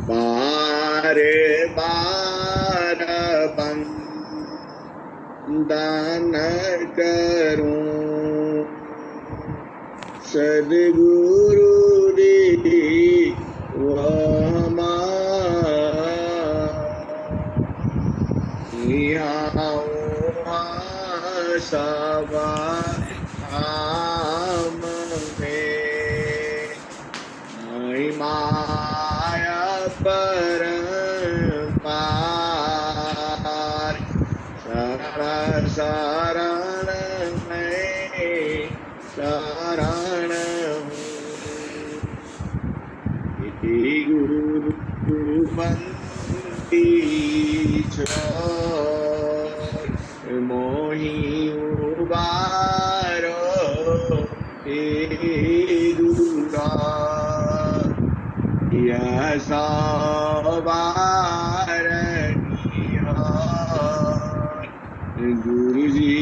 बार बार वंदन करूं सद्गुरु देव सब आम में माया पर पार शरण शरण में शरण इति गुरु बंदी छोड़ मोहि उबारो हे दूरा यह सवारनिहार गुरु जी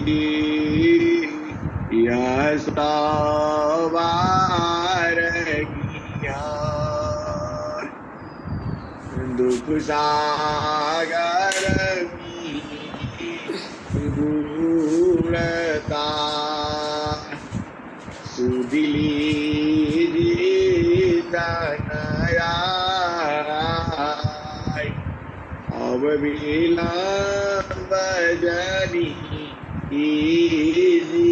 यह सवारनिहार दुख सागर दूरता सुदिली तनया अब विलंब जनी कीजिए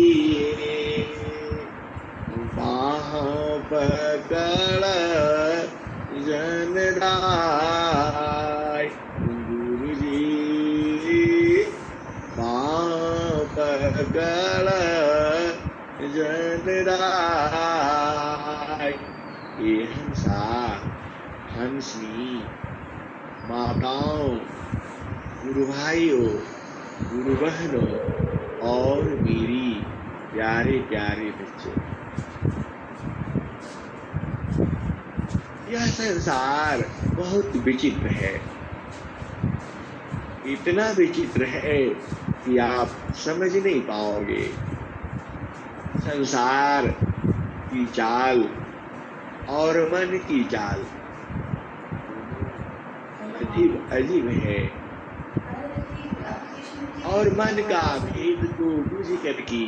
बाह पकड़ जनदाय गुरु जी बाह पकड़ जनदाय ये हंसा हंसनी माताओं गुरु भाइयों गुरु बहनों और मेरी प्यारे प्यारे बच्चों यह संसार बहुत विचित्र है इतना विचित्र है कि आप समझ नहीं पाओगे संसार की चाल और मन की चाल अजीब अजीब है और मन का भेद को बुझ करके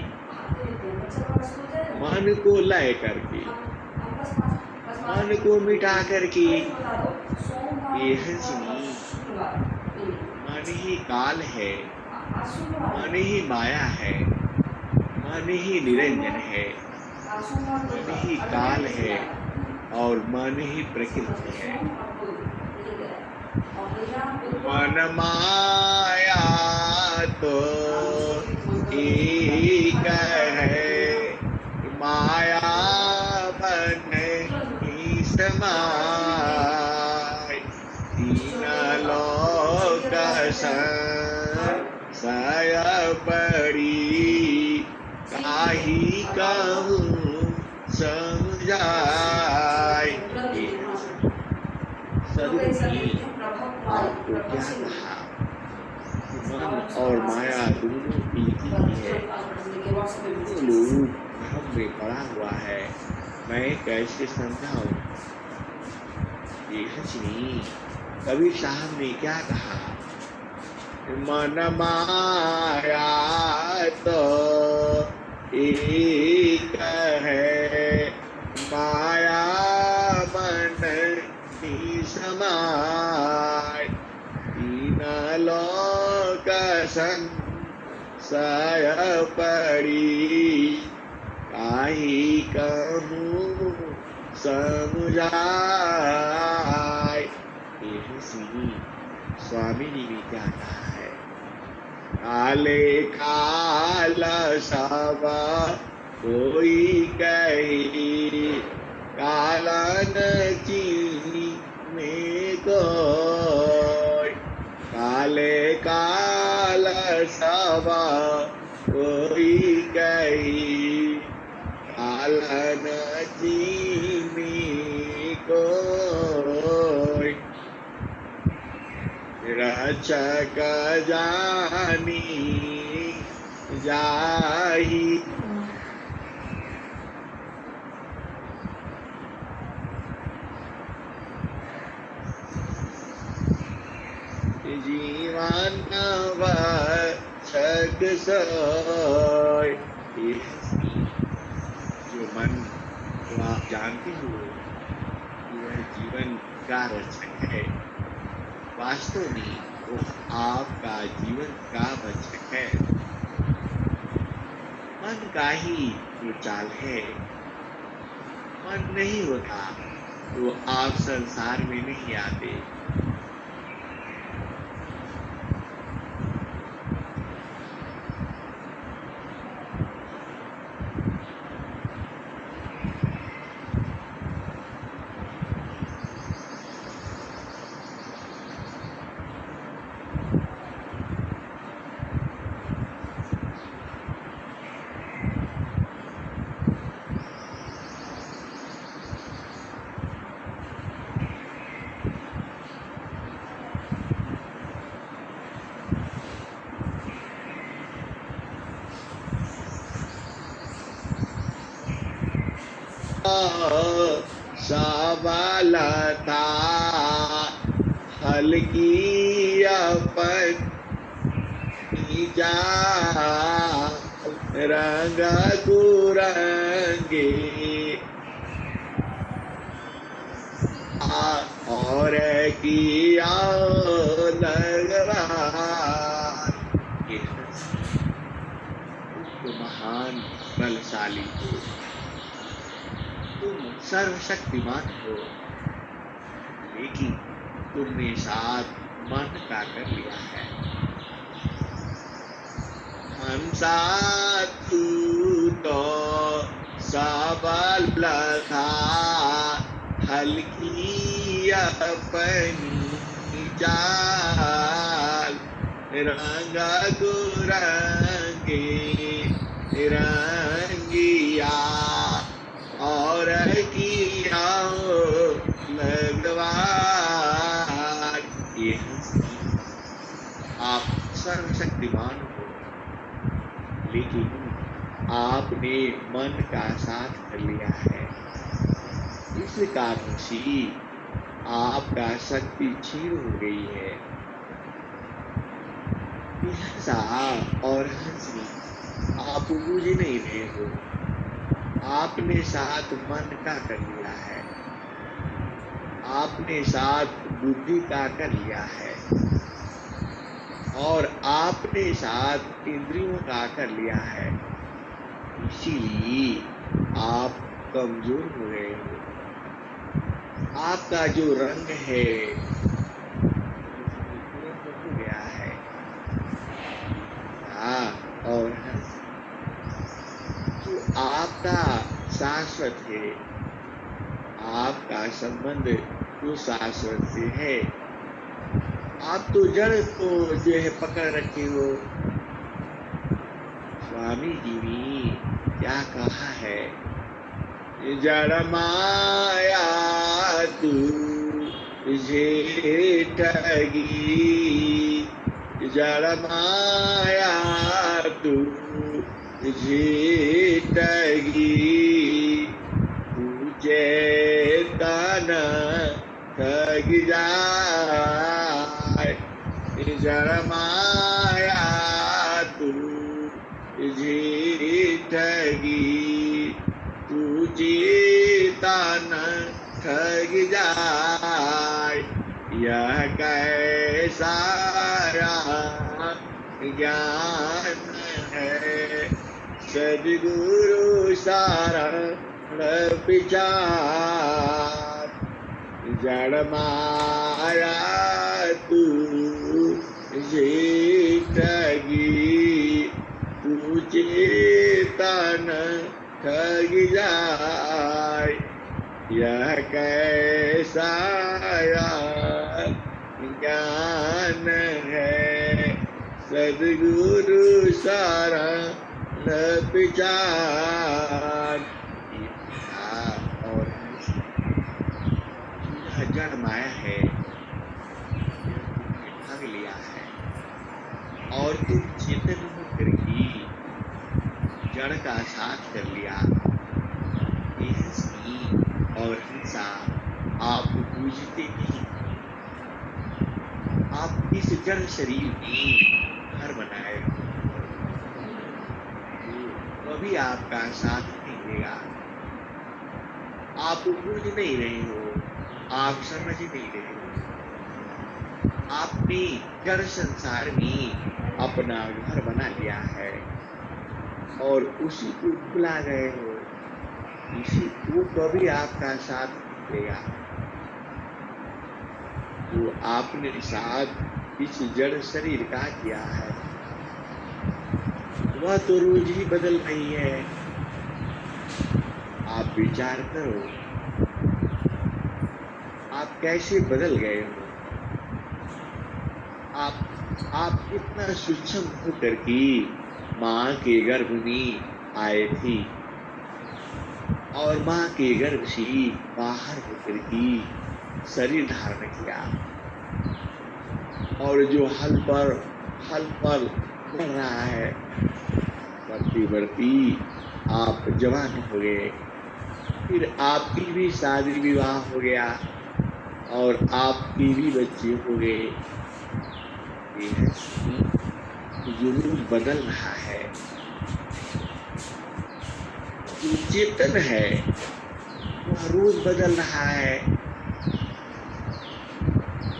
मन को लय करके मन को मिटा करके ये हंसनी मन ही काल है मन ही माया है मन ही निरंजन है मन ही काल है और मन ही प्रकृति है मन माया तो एक है माया बन ही समाय तीन लोक संशय पड़ी काहि कहूँ समझाय आपको क्या कहा मन और माया दोनों की है लोग भ्रम में पड़ा हुआ है मैं कैसे समझाऊं ये हंसनी कबीर साहब ने क्या कहा मन माया तो एक है माया मन ही समाय तीन लोक संशय पड़ी काहि कहूँ समझाय स्वामी जी ने क्या कहा है काले काल सब कोई कही कालन चीनी में कोई काले काल सब कोई कही कालन चीनी कोई रचक जानी जाही रख सोए। ये जो मन को आप जानते हो यह जीवन का रक्षक है, वास्तव में वो आपका जीवन का रक्षक है। मन का ही जो चाल है, मन नहीं होता तो आप संसार में नहीं आते। सवाल था हल्की अपन जा रंग कुरंगे और किया लगवा। तुम महान बलशाली हो, तुम सर्वशक्तिमान हो, लेकिन तुमने साथ मन का कर लिया है। हंसा तू तो सबल था हल्की अपनी चाल रंग गुरंगे रंगिया और किया लगवार। ये आप सर्वशक्तिमान हो, लेकिन आपने मन का साथ कर लिया है। इस कारण से आपका शक्ति क्षीण हो गई है। हंसा और हंसी आप बूझ नहीं रहे हो, आपने साथ मन का कर लिया है, आपने साथ बुद्धि का कर लिया है और आपने साथ इंद्रियों का कर लिया है। इसीलिए आप कमजोर हो गए हो। आपका जो रंग है हो गया है। और जो आपका शाश्वत है, आपका संबंध तो शाश्वत से है। आप तो जड़ को जो है पकड़ रखे हो। स्वामी जी ने क्या कहा है, जड़ माया तू ठगी, जड़ माया तू ठगी, तुझे तन ठग जाए। जड़ माया तू ठगी, तुझे तन ठग जाए। यह कैसा ज्ञान है, सद्गुरु सारण विचार। जड़ माया तू ठगी, तुझे तन ठग जाए। यह कैसा ज्ञान है, सद्गुरु सारण विचार। और जड़ माया है, ठग लिया है और तुम चेतन होकर ही जड़ का साथ कर लिया। और हिंसा आप बूझते नहीं। आप इस जड़ शरीर में घर बनाए, कभी आपका साथ नहीं देगा। आप बुझ नहीं रहे हो, आप समझ नहीं रहे हो। आपने जड़ संसार में अपना घर बना लिया है और उसी को भुला गए हो। इसी को कभी आपका साथ नहीं देगा। जो आपने साथ इस जड़ शरीर का किया है वह तो रोज ही बदल रही है। आप विचार करो, आप कैसे बदल गए हो। आप इतना सूक्ष्म होकर की माँ के गर्भ में आए थे और माँ के गर्भ से बाहर होकर की शरीर धारण किया और जो हल पर बढ़ रहा है, बढ़ती बढ़ती आप जवान हो गए। फिर आपकी भी शादी विवाह हो गया और आपके भी बच्चे हो गए। जो रोज बदल रहा है, जो चेतन है वह रोज बदल रहा है।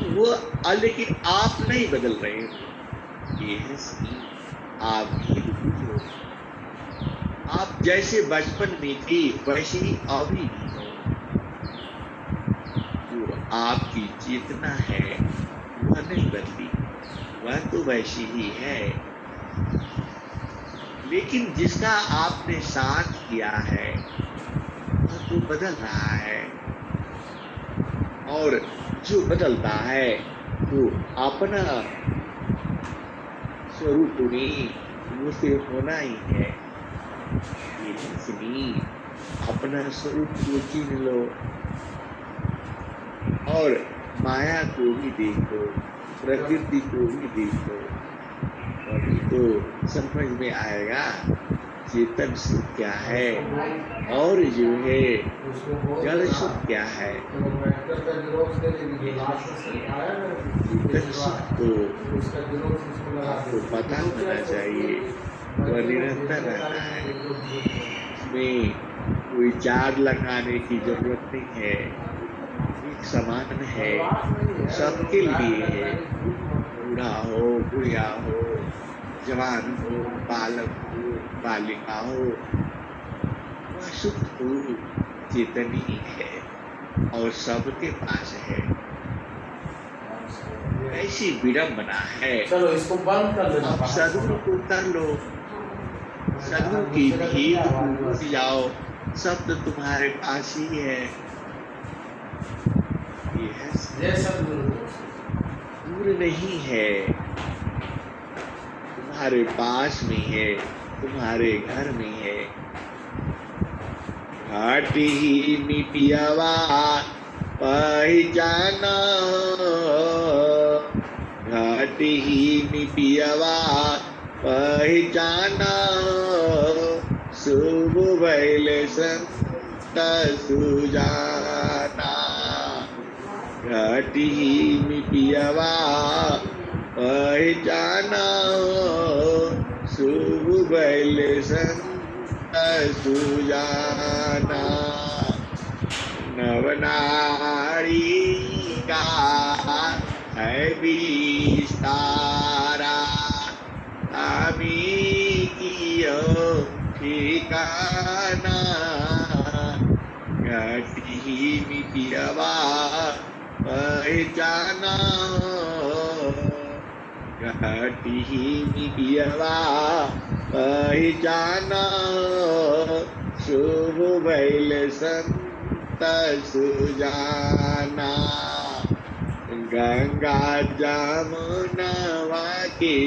वो लेकिन आप नहीं बदल रहे हो। ये है आप भी हो। आप जैसे बचपन में थे वैसे ही अभी भी हो। जो आपकी चेतना है वह नहीं बदली, वह तो वैसी ही है। लेकिन जिसका आपने साथ किया है वह तो बदल रहा है और जो बदलता है वो अपना स्वरूप में उसे होना ही है। इसलिए अपना स्वरूप को चिन्ह लो और माया को भी देखो, प्रकृति को भी देखो, अभी तो समझ में आएगा चेतन सुख क्या है और जो है जड़ सुख क्या है। चेतन सुख तो आपको पता होना चाहिए, वह निरंतर रहता है। इसमें कोई चार्ज लगाने की जरूरत नहीं है, एक समान है, सबके लिए है। बूढ़ा हो, बुढ़िया हो, जवान हो, बालक हो, बालिका हो, वह सुख तो चेतन ही है और सबके पास है। ऐसी विडम्बना है। चलो इसको बंद कर देना। अब सदगुरु को कर लो, सदगुरु की भेद को भूल जाओ, सब तो तुम्हारे पास ही है। ये है दूर नहीं है, तुम्हारे पास में है, तुम्हारे घर में है। घाटी ही मिटियावा पहचाना, घाटी ही मिटियावा पहचाना, शुभ भैल संत सुजाना। घाटी ही मिटियावा पहचाना, शुभ भैल संत सुजाना। नवनारी का है विस्तारा, आमी कियो ठिकाना। घटी मिटियावा पहचाना, घटी मिटियावा पहचाना, शुभ भैल संत सुजाना। गंगा जमुनवा के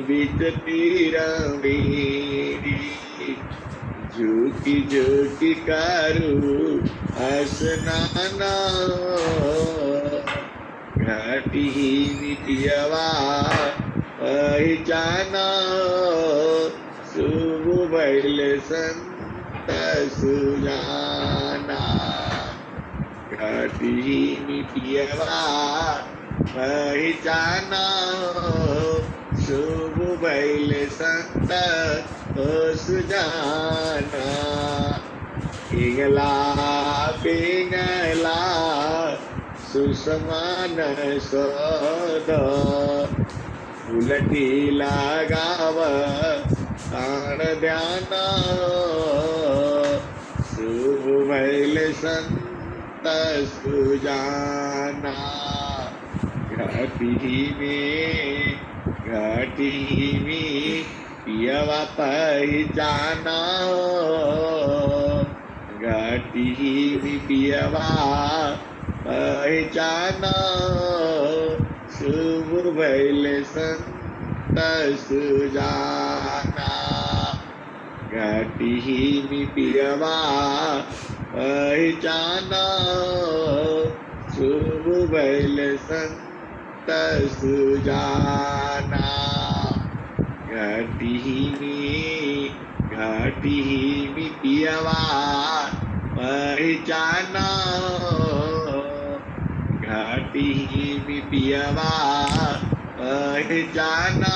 बीच तीर मेरी, झूठी झूठी करू स्नाना। घटी मिटियावा पहचाना, शुभ भैल संत सुजाना। घटी मिटियावा पहचाना, शुभ भैल संत तो सुजाना इंगला पिंगला सुसमान सद उलटी लगाव ताण ध्यान शुभ भैल संत सुजाना घटी में पियवा पहचाना घटी में पियवा पहचाना शुभ भैल संत सुजाना घटी में पियवा पहचाना शुभ भैल संत सुजाना घटी में पियवा पहचाना घटी में पियवा पहचाना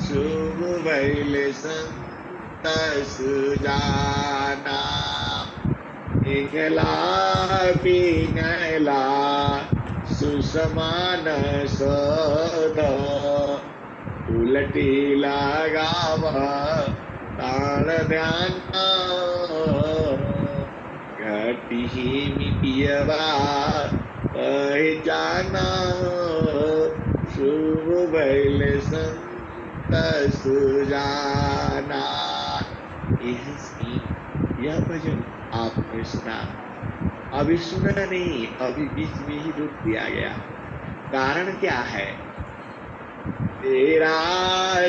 शुभ भैल संत सुजाना इंगला पिंगला सुसमान सद उलटी लगाव ताण ध्यान घटी में पियवा पहचाना शुभ भैल संत सुजाना। यह भजन आपने सुना, अभी सुना नहीं, अभी बीच में ही रोक दिया गया। कारण क्या है? तेरा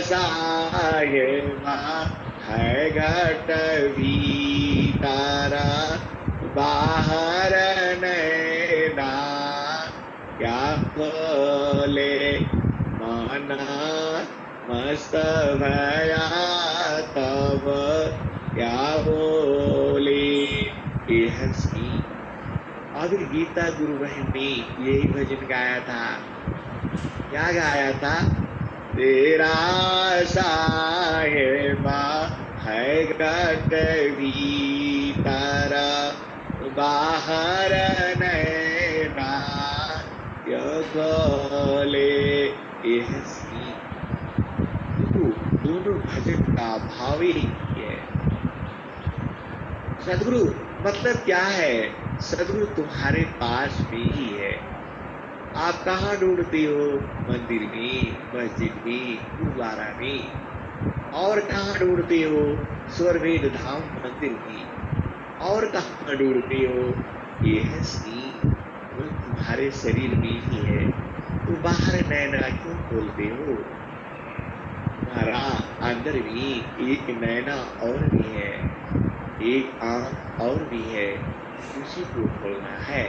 साहेबा है घट भीतर बाहर नैना क्या खोले माना मस्त भया तब क्या बोले। हंसी अभी गीता गुरु बहन ने यही भजन गाया था। क्या गाया था? तेरा साहेबा है घट भीतर बाहर नैना क्यों खोले। हंसी दोनों भजन का भाव ही है। सदगुरु मतलब क्या है? सदगुरु तुम्हारे पास में ही है। आप कहाँ ढूंढते हो? मंदिर में, मस्जिद में, गुरुद्वारा में। और कहाँ ढूंढते हो? स्वर्गेद धाम मंदिर में। और कहाँ ढूंढते हो? ये हंसी वो तुम्हारे शरीर में ही है। तो बाहर नैना क्यों खोलते हो? तुम्हारा अंदर भी एक नैना और भी है, एक आंख और भी है, उसी को खोलना है।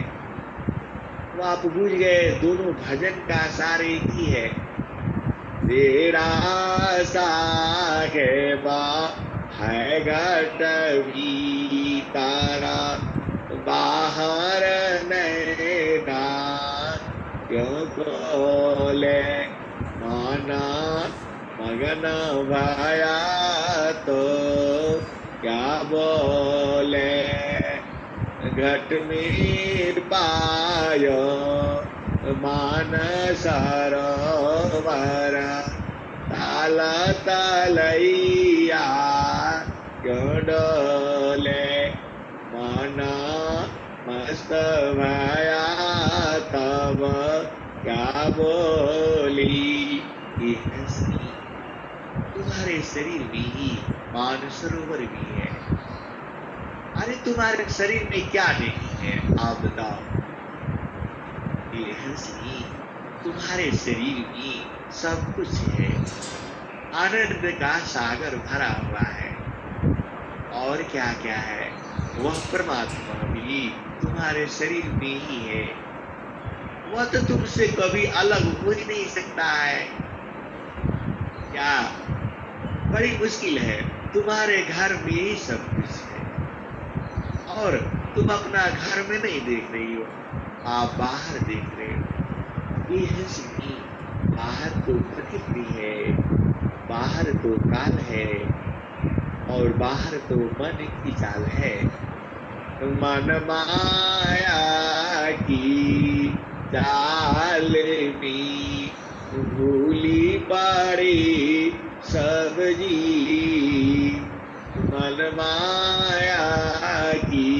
वो आप बुझ गए, दोनों भजन का सार एक ही है। तेरा साहेबा है घट भीतर बाहर नैना क्यों खोले माना मगन भया तो क्या बोले। घट में पायो मान सरोवर ताल तलैया क्यों डोले माना मस्त भया तब क्या बोली। हंसी तुम्हारे शरीर में ही मानसरोवर भी है। अरे तुम्हारे शरीर में क्या नहीं है आप बताओ। ये हंसी तुम्हारे शरीर में सब कुछ है, आनंद का सागर भरा हुआ है। और क्या क्या है? वह परमात्मा भी तुम्हारे शरीर में ही है। वह तो तुमसे कभी अलग हो ही नहीं सकता है। क्या बड़ी मुश्किल है, तुम्हारे घर में ही सब कुछ है और तुम अपना घर में नहीं देख रही हो, आप बाहर देख रहे हो। ये हंसी बाहर तो प्रकृति है, बाहर तो काल है और बाहर तो मन की चाल है। मन माया की चाल में भूली पड़ी सब जी। मन माया की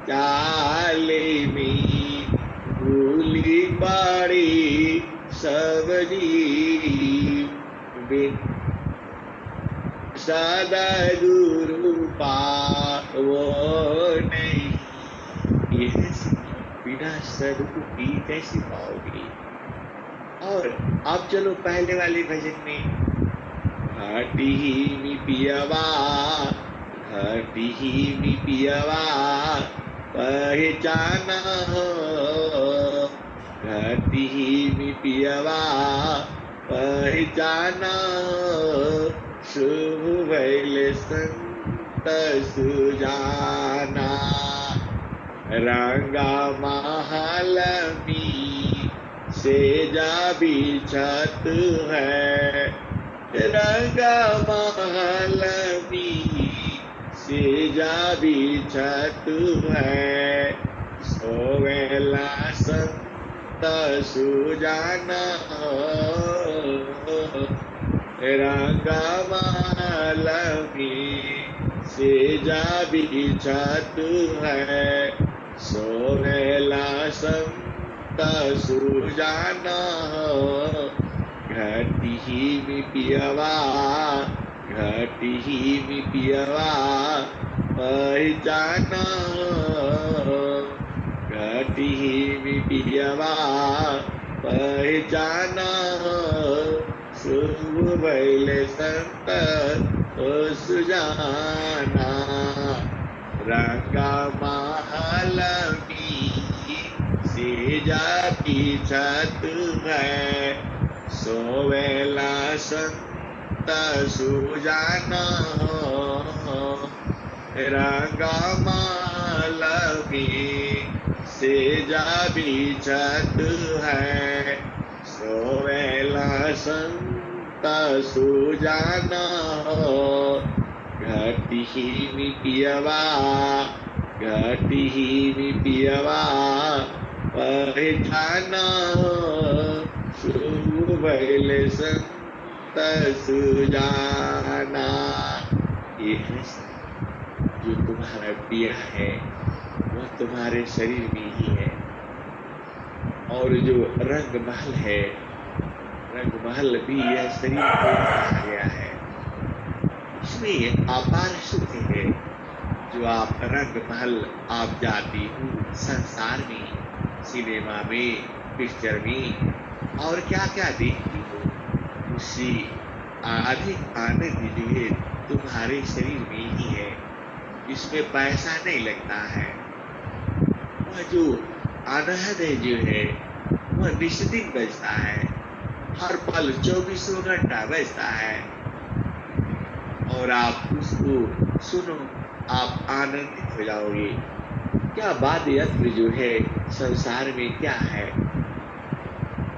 चाल में भूली पड़ी सब जी। सदगुरु पावो नहीं, यह बिना सदगुरु की कैसे पाओगे। और अब चलो पहले वाले भजन में। घाटी मी पियवा, घाटी मी पियवा पहचाना हो। घाटी मी पियवा पहचाना हो। शुभ भैल संत सुजाना, रंगा महल मी सेजा बिछत है। रंगा महल मी सेजा बिछत है। सोवेला संत सुजाना, रंगा महल में सेजा बिछत है। सोवेला संत सुजाना, घटी में पियवा, घटी में पियवा पहचाना। घटी में पियवा पहचाना। शुभ भैल संत सुजाना, रंगा महल में सेजा बिछत है। सोवेला संत सुजाना, रंगा महल में सेजा बिछत है। सोवेला संत सुजाना, घटी में पियवा, घटी में पियवा पहचाना। शुभ भैल संत सुजाना। ये है जो तुम्हारा पिया है वह तुम्हारे शरीर में ही है। और जो रंग महल है, रंग महल भी यह शरीर को कहा गया है। इसमें अपार सुख है। जो आप रंग महल आप जाती हो संसार में, सिनेमा में, पिक्चर में और क्या क्या देखती हो, उसी अधिक आनंद जो है तुम्हारे शरीर में ही है। इसमें पैसा नहीं लगता है। वह जो आनंद है जो है वह निश्चित बजता है। हर पल 24 घंटा बजता है। और आप उसको सुनो, आप आनंदित हो जाओगे। क्या वाद्य यंत्र जो है संसार में क्या है,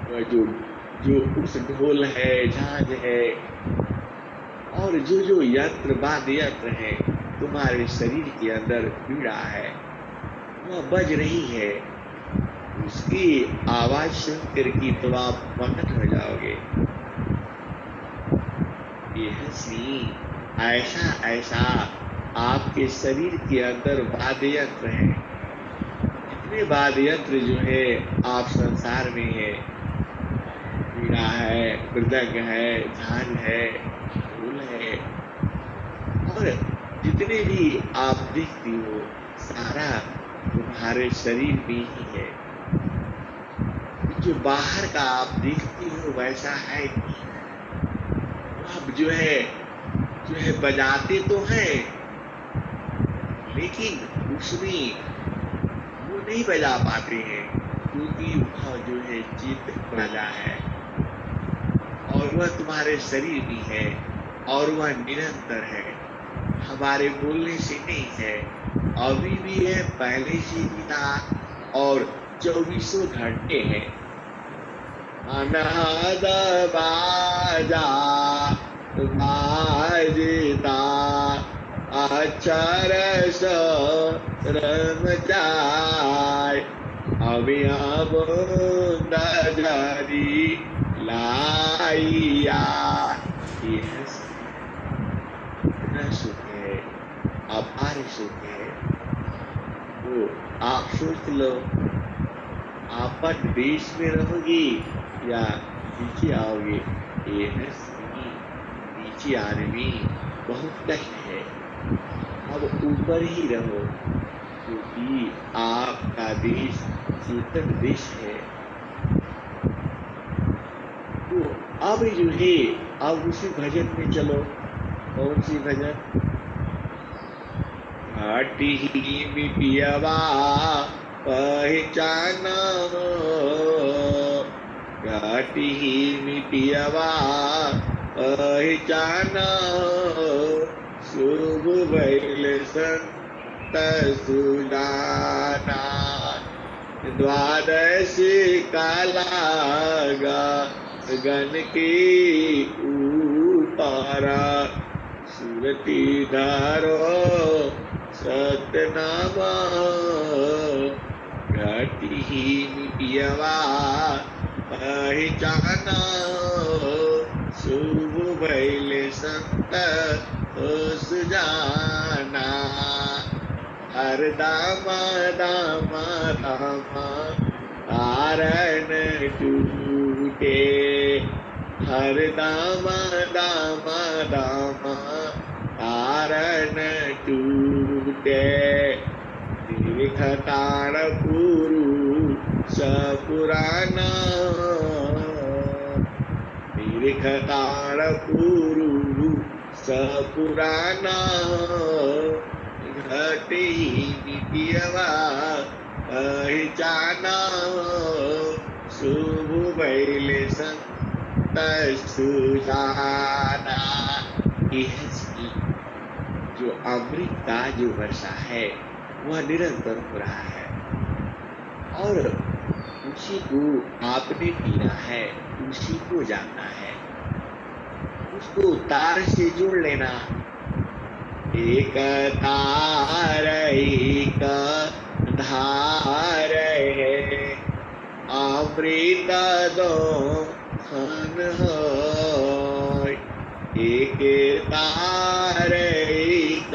वह जो उस ढोल है, झांझ है और जो यंत्र वाद्य यंत्र है तुम्हारे शरीर के अंदर पीड़ा है, वह बज रही है। उसकी आवाज सुनकर की तो आप मगन हो जाओगे। यह सी ऐसा ऐसा आपके शरीर के अंदर वाद्य यंत्र है। जितने वाद्य यंत्र जो है आप संसार में है, वीणा है, मृदंग है, झांझ है, ढोल है और जितने भी आप देखती हो सारा तुम्हारे शरीर में ही है। जो बाहर का आप देखती हो वैसा है नहीं। अब जो है बजाते तो हैं लेकिन उसमें वो नहीं बजा पाते हैं, क्योंकि वह जो है चित्त बजा है और वह तुम्हारे शरीर में है और वह निरंतर है। हमारे बोलने से नहीं है, अभी भी है, पहले से भी था और 24 घंटे है। अनाद बाजा बाजता अक्षर रम जाय अभिया बूंद जरी लाइया। इतना सुख है, अपार सुख है। तो आप सोच लो, आप देश में रहोगी या नीचे आओगे। ये है नीचे आने में बहुत कष्ट है, अब ऊपर ही रहो, क्योंकि आपका देश चेतन देश है। तो अब जो है, अब उसी भजन में चलो। कौन सी भजन? घाटी में पियवा पहचाना, घाटी में पियवा पहचाना, शुभ भइल संत सुजाना। द्वादश काला गगन के ऊपरा, सुरती धारो सतनामा। घाटी में पियवा पहचाना, शुभ भइल संत सुजाना। हर दामा दामा दामा तारण टूटे, हर दामा दामा दामा तारण टूटे। तीर्थताण पुरुष पुराना, तीर्थताण पुरुष पुराना। घाटी में पियवा पहचाना, शुभ भइल संत सुजाना। जो अमृत का जो वर्षा है वह निरंतर हो रहा है, और उसी को आपने पीना है, उसी को जानना है, उसको तार से जोड़ लेना। एक तार एक धार है, अमृत दो खन होय। एक तार एक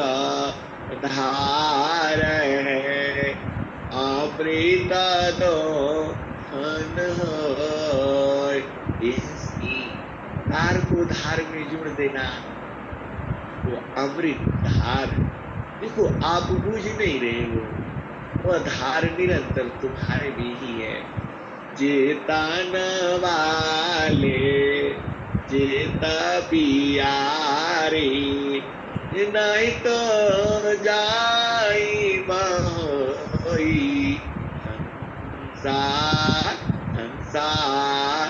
धार है, अमृत दो खन होय। इसी तार को धार में जोड़ देना, वो अमृत धार। देखो, आप बूझ नहीं रहे हो, वह धार निरंतर तुम्हारे में ही है। चेतन वाले चेता पियारे, नहीं तो जाई मोई। संसार संसार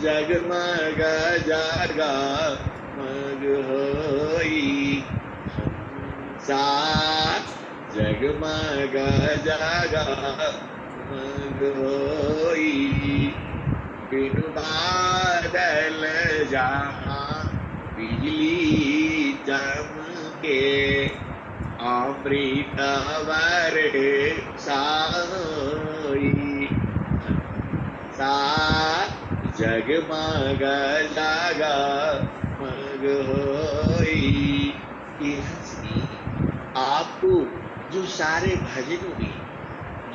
जगमग जगमग होई, संसार जगमग जगमग होई। बिनु बादल जहाँ बिजली चमके, अमृत बरसाई। संसार जगमग जगमग होई। आपको जो सारे भजनों में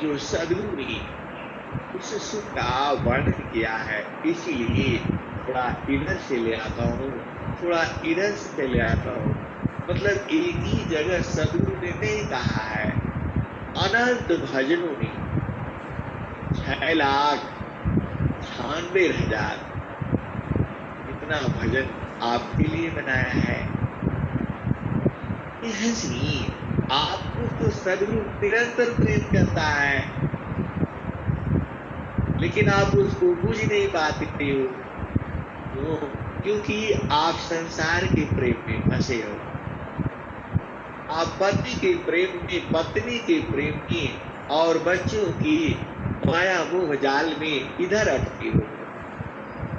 जो सदगुरु ने उस सुख का वर्णन किया है, इसीलिए थोड़ा इधर से ले आता हूँ, थोड़ा इधर से ले आता हूँ। मतलब एक ही जगह सदगुरु ने नहीं कहा है, अनंत भजनों में 6,96,000 इतना भजन आपके लिए बनाया है। आपको तो सदगुरु निरंतर प्रेम करता है, लेकिन आप उसको बुझ नहीं पाते हो, क्योंकि आप संसार के प्रेम में फंसे हो। आप पति के प्रेम में, पत्नी के प्रेम में और बच्चों की माया मोह जाल में इधर अटके हो।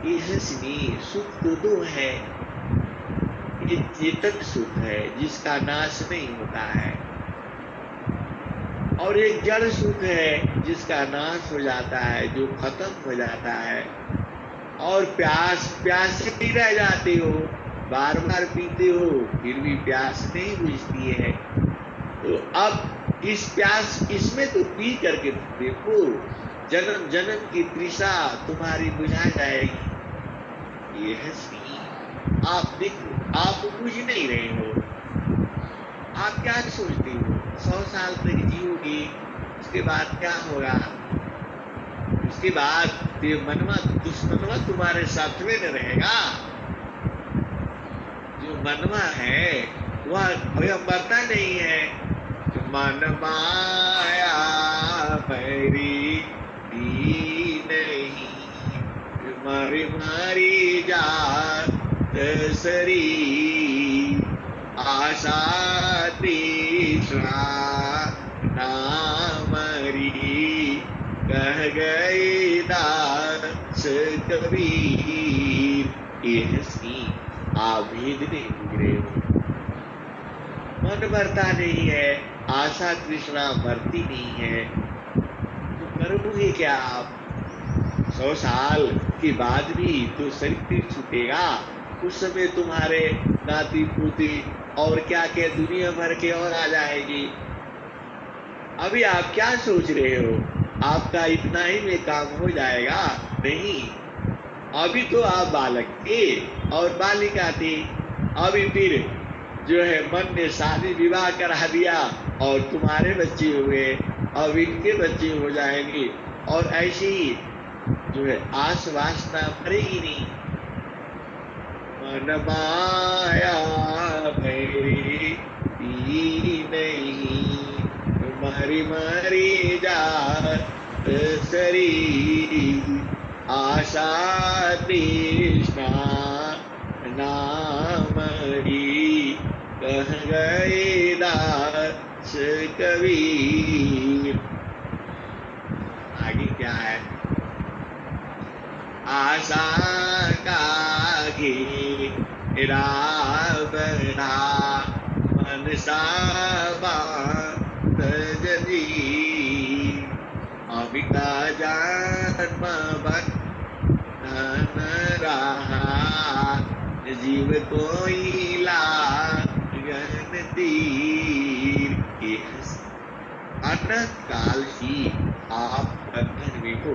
इसमें सुख तो दो है, ये चेतन सुख है जिसका नाश नहीं होता है, और एक जड़ सुख है जिसका नाश हो जाता है, जो खत्म हो जाता है। और प्यासे ही रह जाते हो, बार बार पीते हो फिर भी प्यास नहीं बुझती है। तो अब इस प्यास इसमें तो पी करके देखो, जन्म जन्म की तृषा तुम्हारी बुझा जाएगी। ये है सी। आप देखो, आप बुझ नहीं रहे हो। आप क्या सोचते हो 100 साल तक जियोगे, उसके बाद क्या होगा? उसके बाद ये मनवा दुश्मनवा तुम्हारे साथ में न रहेगा। जो मनवा है वह मरता नहीं है। जो मन माया मेरी नहीं, मारी मारी जात शरीर, आशा तृष्णा ना मरी, कह गए दास कबीर। ये सी आप भेद नहीं गुजरे हो। मन मरता नहीं है, आशा तृष्णा मरती नहीं है, तो करोगे क्या आप? 100 साल के बाद भी तो शरीर छूटेगा। उस समय तुम्हारे नाती पोती और क्या क्या दुनिया भर के और आ जाएगी। अभी आप क्या सोच रहे हो? आपका इतना ही में काम हो जाएगा? नहीं, अभी तो आप बालक थे और बालिका थी। अभी फिर जो है मन ने शादी विवाह करा दिया और तुम्हारे बच्चे हुए, अब इनके बच्चे हो जाएंगे, और ऐसे ही जो है आस वासना मरेगी नहीं। मन माया मेरी नहीं, मरी मरी जात शरीर, आशा तृष्णा ना मरी, कह गए दास कबीर। आगे क्या है? आशा का घेरा बना, मनसा बांध जंजीर, अमिता जन्म बंधन रहा, जीव कोई लागन तीर। अनंत काल ही आप बंधन में हो,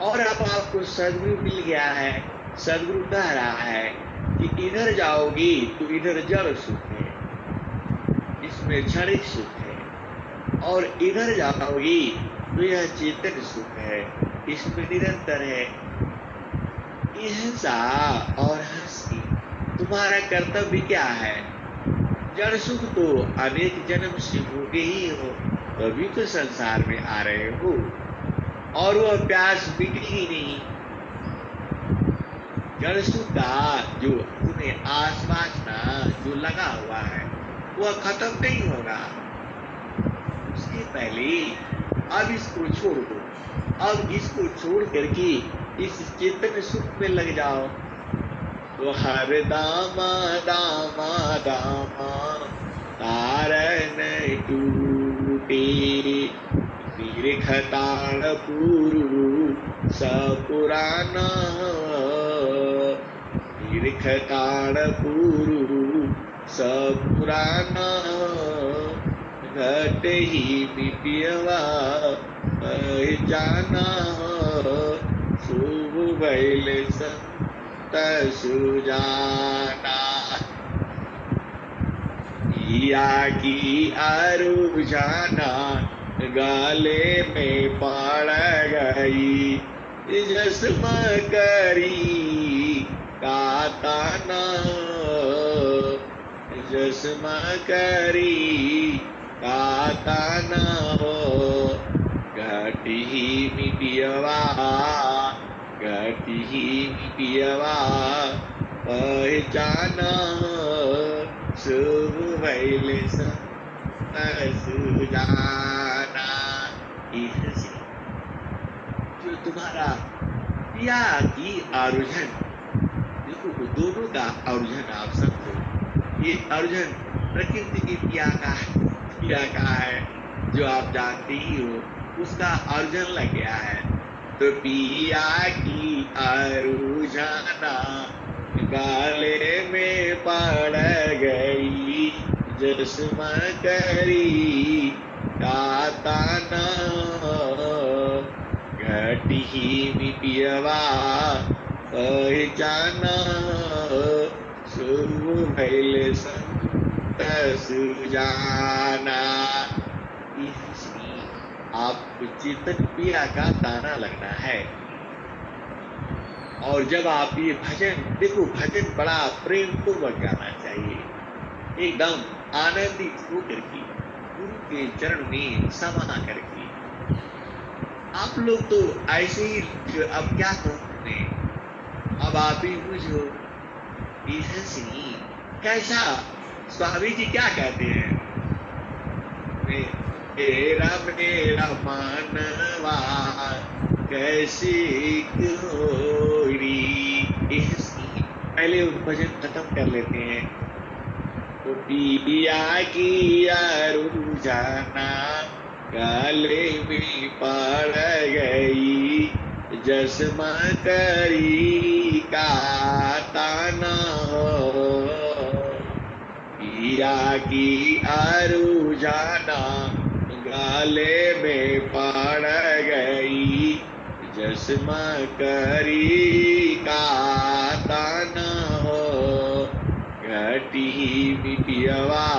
और अब आपको सदगुरु मिल गया है। सदगुरु कह रहा है कि इधर जाओगी तो इधर जड़ सुख है, इसमें क्षणिक सुख है, और इधर जाओगी तो यह चेतन सुख है, इसमें निरंतर है। हिंसा और हंसी तुम्हारा कर्तव्य क्या है? जड़ सुख तो अनेक जन्म से भोगे ही हो, तभी तो संसार में आ रहे हो, और वह प्यास मिटेगी नहीं। जड़ सुख का जो तुम्हें आसवासना जो लगा हुआ है वह खत्म नहीं होगा। उसके पहले अब इसको छोड़ दो, अब इसको छोड़ करके इस चेतन सुख में लग जाओ। तो हर दामा दामा दामा तारन टूटे, दीर्घताण पूरु सपुराना, दीर्घताण पूरु सपुराना, घट ही मिटियवा जाना, शुभ भैल संत सुजाना। या की अरुझाना गाले में पड़ गई, जस्म करी काताना, जस्म करी काताना हो, घटी मिटियवा, घटी मिटियवा पहचाना, शुभ भैल सुजाना। जो तुम्हारा पिया की आरुझन, देखो दोनों का आरुझन आप सब ये अर्जुन प्रकृति की पिया का है, जो आप जानते ही हो, उसका अर्जुन लग गया है। तो पिया की अरुझाना गाले में पड़ गई, जसमा करी ताना घटी पियवा पहचाना, शुभ भैल संत सुजाना। आप चिंतन पिया का ताना लगना है। और जब आप ये भजन देखो, भजन बड़ा प्रेम पूर्वक गाना चाहिए, एकदम आनंदित होकर के गुरु के चरण में समा करके। आप लोग तो ऐसे ही, अब क्या कहते, अब आप ही बुझो। हंसनी कैसा, स्वामी जी क्या कहते हैं, मेरा मानवा कैसी कोरी। पहले भजन खत्म कर लेते हैं। तो पिया की अरुझाना गाले में पड़ गई, जसमा करी का ताना। पिया की अरुझाना गाले में पड़ गई, जसमा करी का ताना हो। घटी पियवा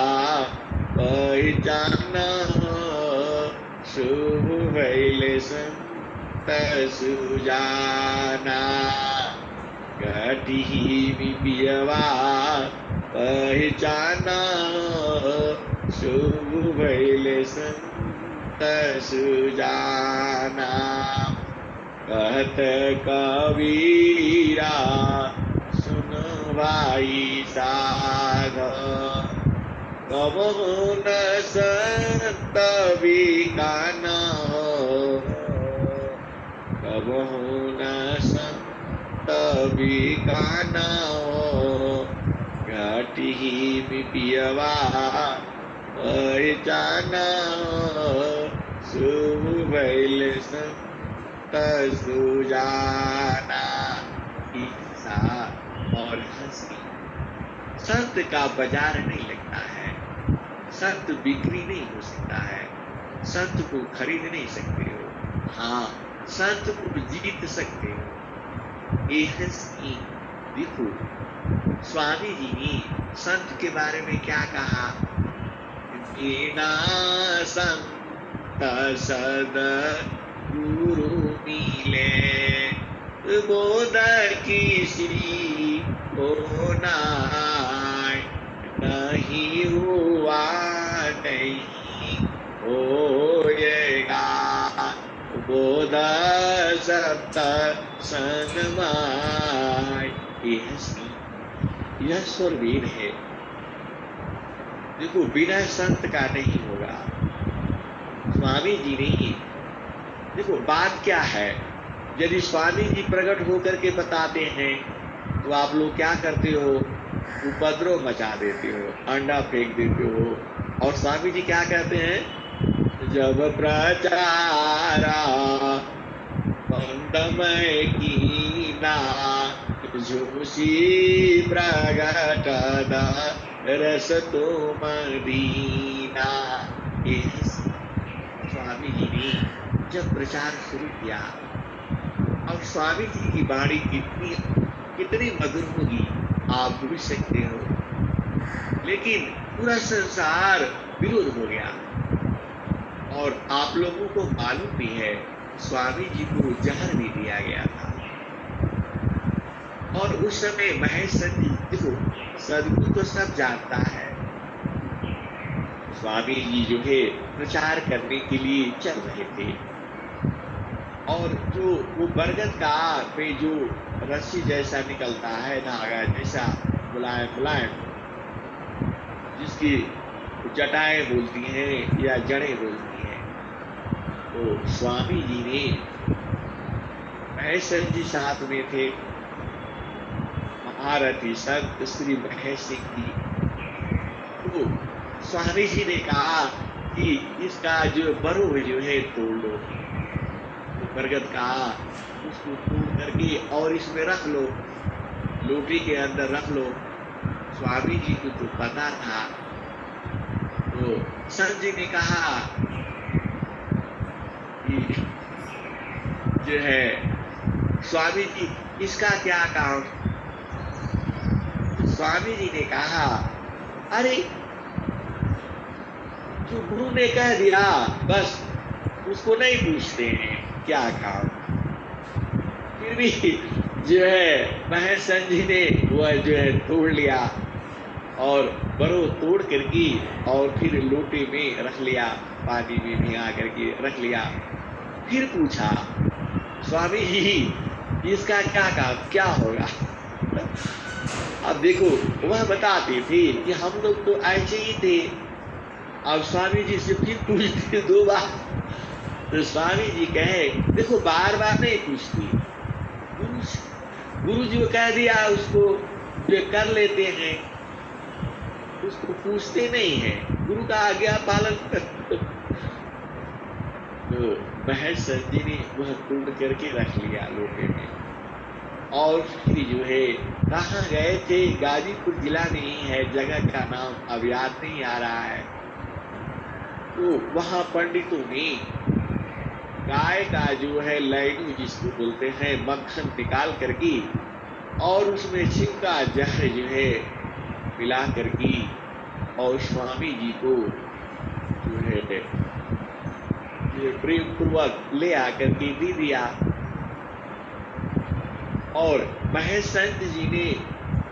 पहचाना, शुभ भैल संत सुजाना। घटी पियवा पहचाना, शुभ भैल संत सुजाना। कहत कबीरा सुन भाई साध, कबहु न संत बिकाना, कबहु न संत बिकाना। घटी पियवा पहचाना, शुभ भैल संत सुजाना। ईसा और हंसी, संत का बाजार नहीं लगता है, संत बिक्री नहीं हो सकता है, संत को खरीद नहीं सकते हो। हाँ, संत को जीत सकते हो। ये हंसी देखो, स्वामी जी ने संत के बारे में क्या कहा, बिना संत सद गुरु मिले, बोध किसी को नहीं हुआ नहीं होएगा, बोध सत सन्माय। यह स्वर है। देखो, बिना संत का नहीं होगा। स्वामी जी नहीं, देखो बात क्या है, यदि स्वामी जी प्रकट होकर के बताते हैं तो आप लोग क्या करते हो, उपद्रव मचा देते हो, अंडा फेंक देते हो। और स्वामी जी क्या कहते हैं, जब प्रचारा बंदमय कीना, झूसी प्रगट रस तो मदीना। स्वामी जी ने जब प्रचार शुरू किया, और स्वामी जी की वाणी कितनी मधुर होगी आप बुझ सकते हो, लेकिन पूरा संसार विरोध हो गया। और आप लोगों को मालूम भी है, स्वामी जी को जहर भी दिया गया था। और उस समय महेश देखो, सदगुरु तो सब जानता है, स्वामी जी जो है प्रचार करने के लिए चल रहे थे, और जो वो बरगद का पे जो रस्सी जैसा निकलता है, धागा जैसा मुलायम मुलायम, जिसकी जटाएं बोलती हैं या जड़ें बोलती हैं, तो स्वामी जी ने, महेश जी साथ में थे, महारथी संत श्री महेश सिंह जी, तो स्वामी जी ने कहा कि इसका जो बरो जो है तोड़ लो। तो बरगद कहा उसको तोड़ करके और इसमें रख लो, लोटी के अंदर रख लो। स्वामी जी को तो पता था। तो संत जी ने कहा कि जो है स्वामी जी इसका क्या काम। स्वामी जी ने कहा अरे जो गुरु ने कह दिया बस उसको नहीं पूछते हैं क्या काम। फिर भी जो है महेश जी ने वह जो है तोड़ लिया और बरो तोड़ करके और फिर लोटे में रख लिया, पानी में भिगा करके रख लिया। फिर पूछा स्वामी जी इसका क्या काम, क्या होगा। अब देखो वह बताते थे कि हम लोग तो ऐसे ही थे। अब स्वामी जी से फिर पूछते 2 बार। तो स्वामी जी कहे देखो बार बार नहीं पूछती, गुरु जी कह दिया उसको जो कर लेते हैं, उसको पूछते नहीं है, गुरु का आज्ञा पालन कर। तो महेश जी ने वह तोड़ करके रख लिया लोटे में। और फिर जो है कहाँ गए थे, गाजीपुर जिला नहीं है, जगह का नाम अब याद नहीं आ रहा है। तो वहां पंडितों ने गाय का जो है लैनू जिसको बोलते हैं मक्खन निकाल करके और उसमें सिंह का जहर जो है मिला करके और स्वामी जी को जो है प्रेम पूर्वक ले आकर के दे दिया। और महेश संत जी ने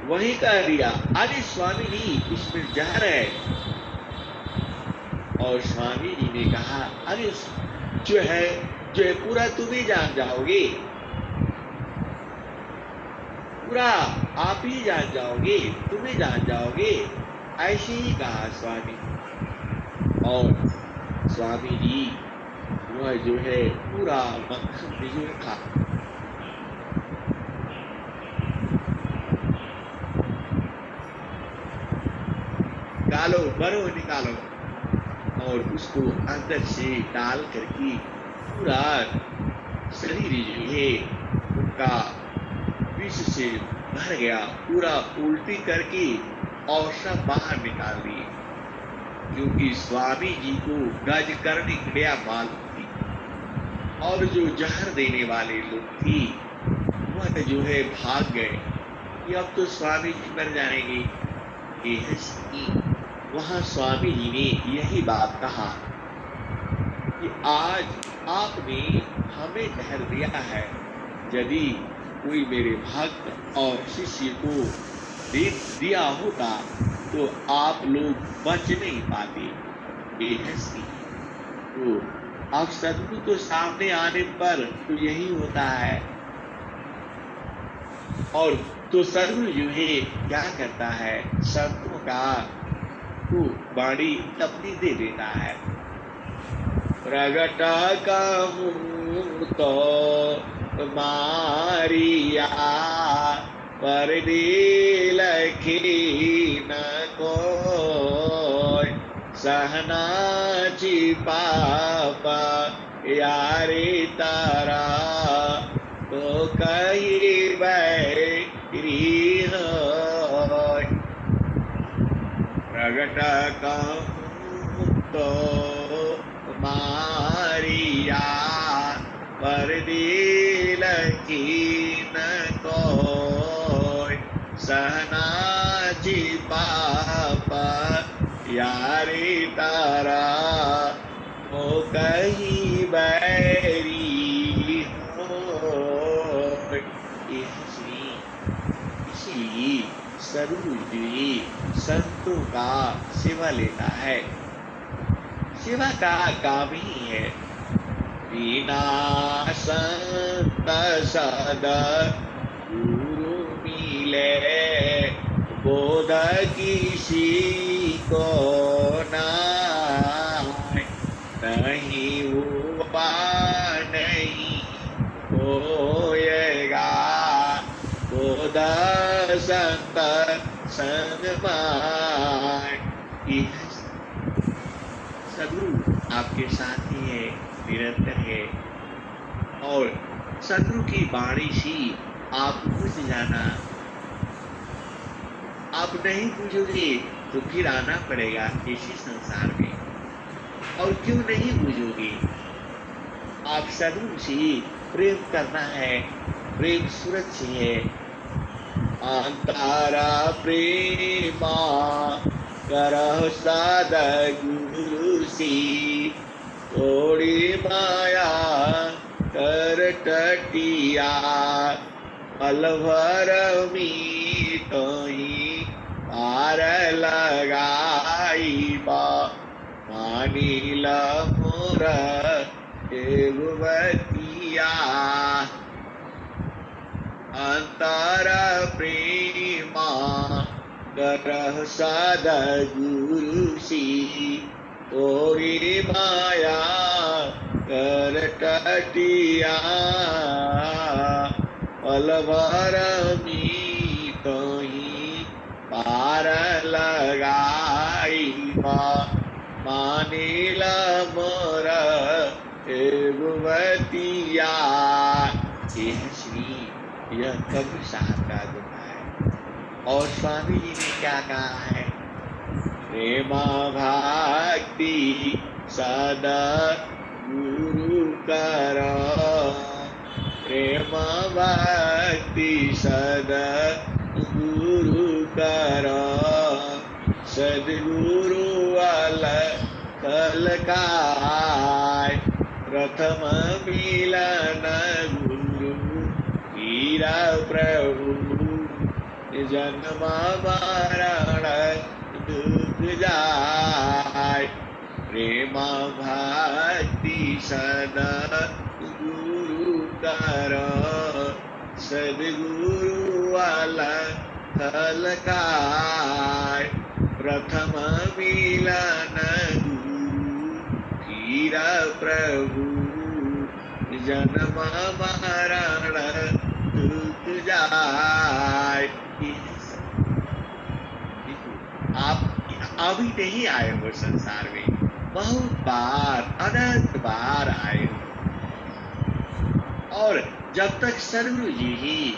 वही कह दिया अरे स्वामी जी इसमें जहर है। और स्वामी जी ने कहा अरे जो है पूरा तुम ही जान जाओगे, पूरा आप ही जान जाओगे, तुम ही जान जाओगे, ऐसे ही कहा स्वामी। और स्वामी जी वह जो है पूरा मक्खन बिजोड़ था। निकालो बरो निकालो और उसको अंदर से डाल करके पूरा शरीर जो है उनका विष से भर गया, पूरा उल्टी करके और सब बाहर निकाल दिए। क्योंकि स्वामी जी को गज करने क्रिया मालूम थी और जो जहर देने वाले लोग थी वह जो है भाग गए कि अब तो स्वामी जी मर जाएंगे। वहां स्वामी जी ने यही बात कहा कि आज आपने हमें जहर दिया है, यदि कोई मेरे भक्त और शिष्य को दे दिया होता तो आप लोग बच नहीं पाते। तो अब सदगुरु तो सामने आने पर तो यही होता है। और तो सदगुरु जो है क्या करता है, संतों का को बाणी अपनी दे देता है। प्रगट कहूं तो मारिया पर लखी न को सहना पापा यारे तारा तो कही बैरी हो। प्रगट कहूं तो मारिया पर लखीन को सहना पापा यारे तारा तो कही बैरी हो। इसी सदगुरु जी संतों का सेवा लेता है। सेवा का काम ही है बिना संत सद गुरु मिले बोध किसी को नहीं हुआ नहीं होएगा बोध संत संग मान। सद्गुरु आपके साथ ही है, निरंतर है। और सद्गुरु की वाणी सी आप बुझ जाना। आप नहीं बुझोगे तो फिर आना पड़ेगा इसी संसार में। और क्यों नहीं बुझोगे? आप सद्गुरु से प्रेम करना है, प्रेम सुरक्षित है। अंतरा प्रेमा करह सद्गुरु से, थोड़ी माया कर टटिया, पल भर मीत ही पार लगाईबा, मानिल मोर एगुबतिया। अंतर प्रेमा करह सद्गुरु सी, थोड़ी माया कर टटिया, पल भर मीत ही पार लगाईबा, मानिल मोर एगुबतिया। यह श्री यह कबीर साहब का दुआ है। और स्वामी जी ने क्या कहा है? प्रेमा भक्ति सदा गुरु करो, प्रेम भक्ति सदा गुरु करो, सद्गुरु वाला कलकाय, प्रथम मिलन गुरु हीरा प्रभु, जन्म मरण दुख जाय, प्रेम भक्ति सदा गुरु करो, सद्गुरु वाला कलकाय, प्रथम मिलन गुरु हीरा प्रभु, जन्म मरण दुख जाय। आप अभी नहीं आए हो संसार में, बहुत बार अनंत बार आए हो। और जब तक सद्गुरु जी ही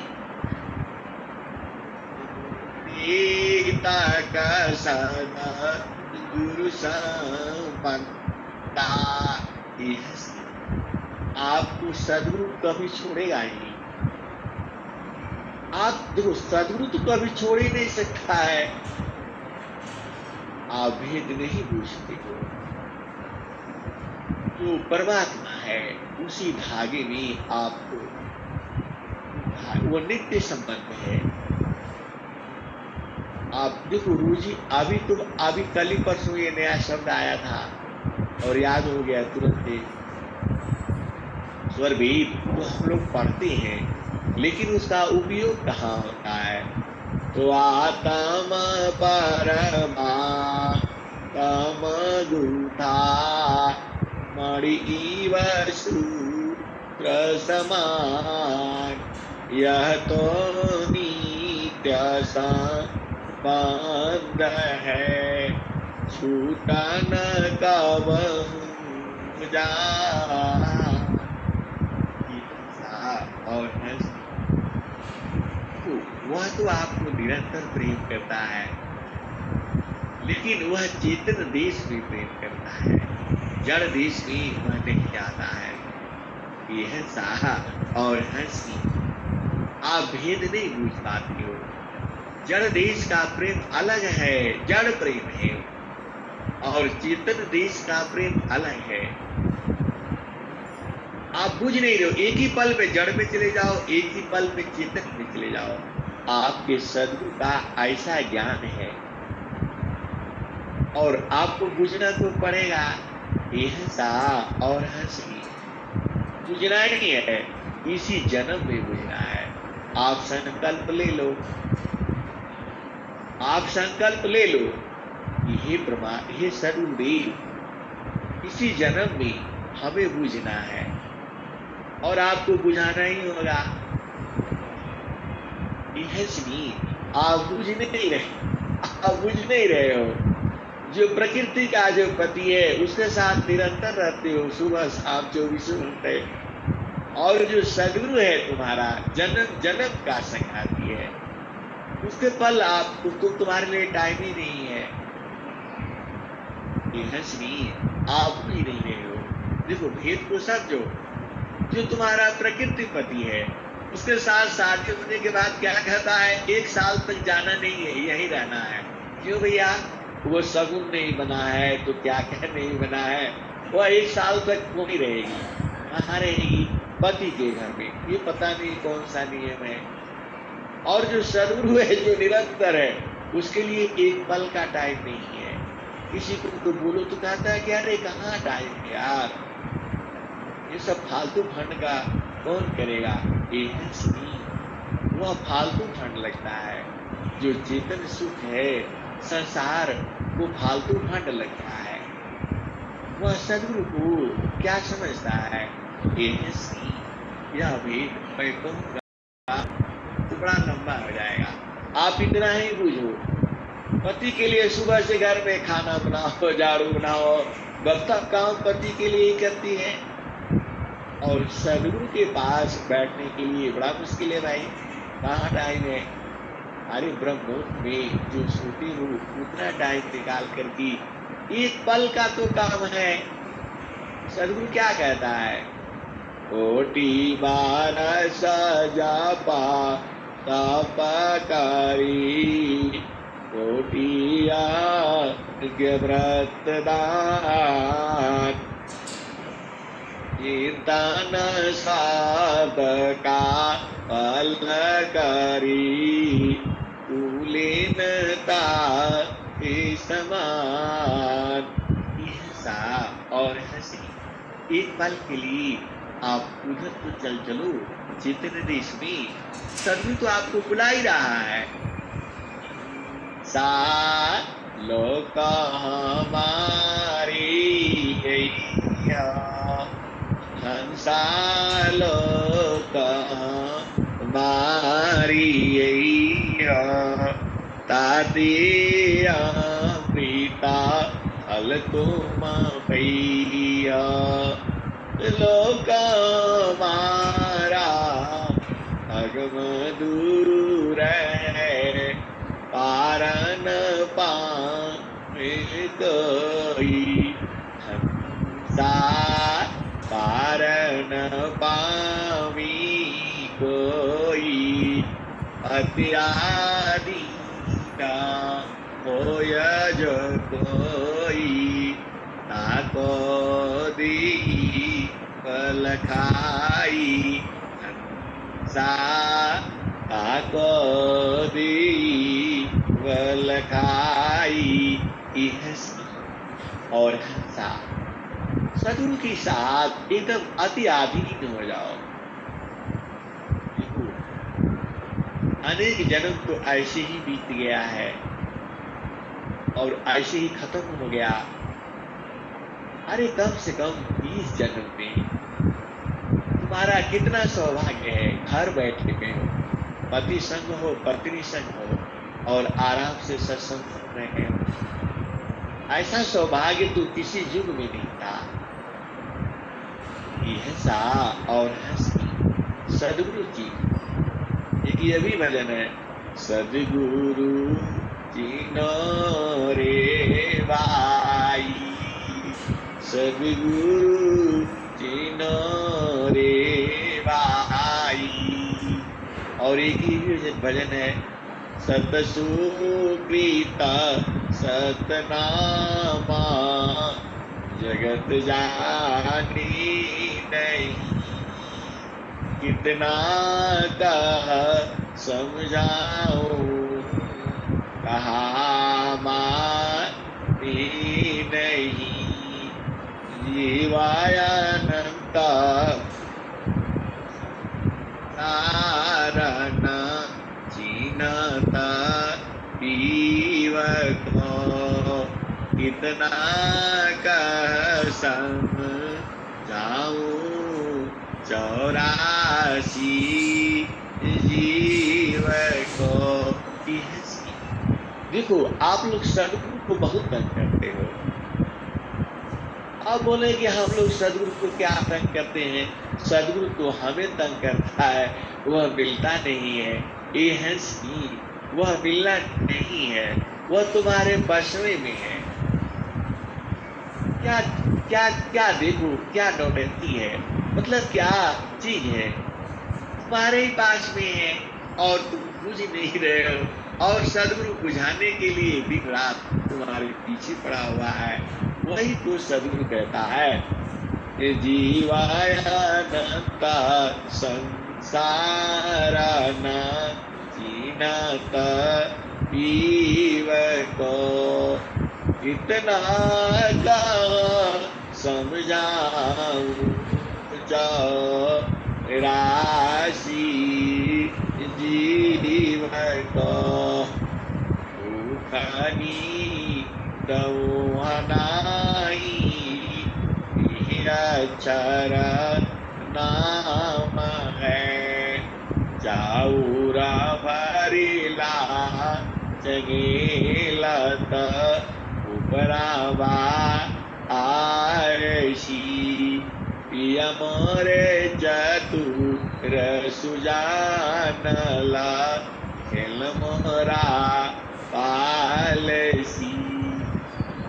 गीता का सदा गुरु संपन्नता, आपको सद्गुरु कभी छोड़ेगा ही नहीं। आप देखो, सद्गुरु तो कभी छोड़ ही नहीं सकता है। आप भेद नहीं बूझते हो। जो परमात्मा है उसी धागे में आपको, वो नित्य संबंध है। आप देखो रोजी, अभी कल ही परसों ये नया शब्द आया था और याद हो गया तुरंत ही। स्वरवेद तो हम लोग पढ़ते हैं, लेकिन उसका उपयोग कहाँ होता है? तो आत्मा परमा तम गुथा, मणि सूत्र समान, यह तो नित्य संबंध है, छूटा न कबहु जान। और वह तो आपको निरंतर प्रेम करता है, लेकिन वह चेतन देश में प्रेम करता है, जड़ देश में वह नहीं जाता है। यह सा और हंसी आप भेद नहीं बूझ पाते हो। जड़ देश का प्रेम अलग है, जड़ प्रेम है, और चेतन देश का प्रेम अलग है। आप बुझ नहीं रहे हो। एक ही पल में जड़ में चले जाओ, एक ही पल में चेतन में चले जाओ। आपके सद्गुरु का ऐसा ज्ञान है, और आपको बुझना तो पड़ेगा। यह सा और हंसी बुझना नहीं है, इसी जन्म में बुझना है। आप संकल्प ले लो, आप संकल्प ले लो कि हे ब्रह्मा, हे सद्गुरुदेव, इसी जन्म में हमें बुझना है, और आपको बुझाना ही होगा। यह सुनिए, आप बुझ नहीं रहे हो। जो प्रकृति का जो पति है उसके साथ निरंतर रहते हो, सुबह शाम 24 घंटे। और जो सदगुरु है तुम्हारा जन्म जन्म का संगाती है, उसके पल आप उसको तुम्हारे लिए टाइम ही नहीं है। ये हंसनी आप भी नहीं रहे हो। देखो भेद को समझो। जो तुम्हारा प्रकृति पति है उसके साथ शादी होने के बाद क्या कहता है, 1 साल तक जाना नहीं है, यही रहना है। क्यों भैया? वो सगुन नहीं बना है तो क्या कह नहीं बना है, वह 1 साल तक वही रहेगी। कहाँ रहेगी? पति के घर में। ये पता नहीं कौन सा नियम है। और जो सदगुरु है जो निरंतर है, उसके लिए एक पल का टाइम नहीं है। किसी को तो बोलो तो कहता है कि अरे कहाँ टाइम है यार, ये सब फालतू फंड का कौन करेगा। वह फालतू फंड लगता है। जो चेतन सुख है संसार, वो फालतू फंड लगता है। वह सदगुरु को क्या समझता है? यह भी मैं कहूँगा तो बड़ा लंबा हो जाएगा। आप इतना ही बुझो, पति के लिए सुबह से घर में खाना बनाओ, झाड़ू बनाओ, बर्तन काम पति के लिए ही करती है। और सदगुरु के पास बैठने के लिए बड़ा मुश्किल है भाई, कहाँ टाइम है। अरे ब्रह्मलोक में जो सोती हो उतना टाइम निकाल करके एक पल का तो काम है। सदगुरु क्या कहता है? कोटि बार सजा पा तापकारी, कोटिया व्रत दान, कीर्तन साधका फल करी, कुलीनता समान। सा और हंसी। एक पल के लिए आप उधर तो चल चलो चेतन देश में, सदगुरु तो आपको बुला ही रहा है। सा लोक हमारी हंसा लोक हमारी तातिया प्रीता फल तुम पैया, लोक मारा अगम दूर है, पारन पावे कोई, हंसा पारन पावी कोई, अत्यादि का होय जो कोई, ताको दी फल खाई, हंसा ताको दी फल खाई। और हंसा सदगुरु के साथ एकदम अति अधीन हो जाओ। अनेक जन्म तो ऐसे ही बीत गया है और ऐसे ही खत्म हो गया। अरे कम से कम 20 जन्म में तुम्हारा कितना सौभाग्य है, घर बैठे में हो, पति संग हो, पत्नी संग हो और आराम से सत्संग सुन रहे हो। ऐसा सौभाग्य तो किसी युग में नहीं था। हंसा और हंसी सदगुरु जी। एक ये भी भजन है, सदगुरु जीनो रे भाई, सदगुरु जीनो रे भाई। और एक ही भजन है, सतसुकृता सतनामा, जगत जानी नहीं, कितना कह समझाऊं, कहा मानी नहीं, जीवायानंत तारण जीनता पीवत हो, कितना कह समझाऊं, 84 जीव को। देखो आप लोग सदगुरु को बहुत तंग करते हो। आप बोले कि हम लोग सदगुरु को क्या तंग करते हैं? सदगुरु तो हमें तंग करता है, वह मिलता नहीं है। ये है सी, वह मिलना नहीं है, वह तुम्हारे बसवे में है। क्या क्या क्या देखो, क्या नौटंकी है, मतलब क्या चीज है तुम्हारे ही पास में है और तुम बुझ नहीं रहे हो। और सदगुरु बुझाने के लिए दिन रात तुम्हारे पीछे पड़ा हुआ है। वही तो सदगुरु कहता है, जीवायानंता संसाराना जीनात पीव को इतना का समझाऊं जाओ राशि जीवन को भूखनी दौहनाई अक्षर नाम है जाऊरा भरीला चगेलत उपरावा आरशी पियमरे चतुर सुजानला खेल मोरा पालसी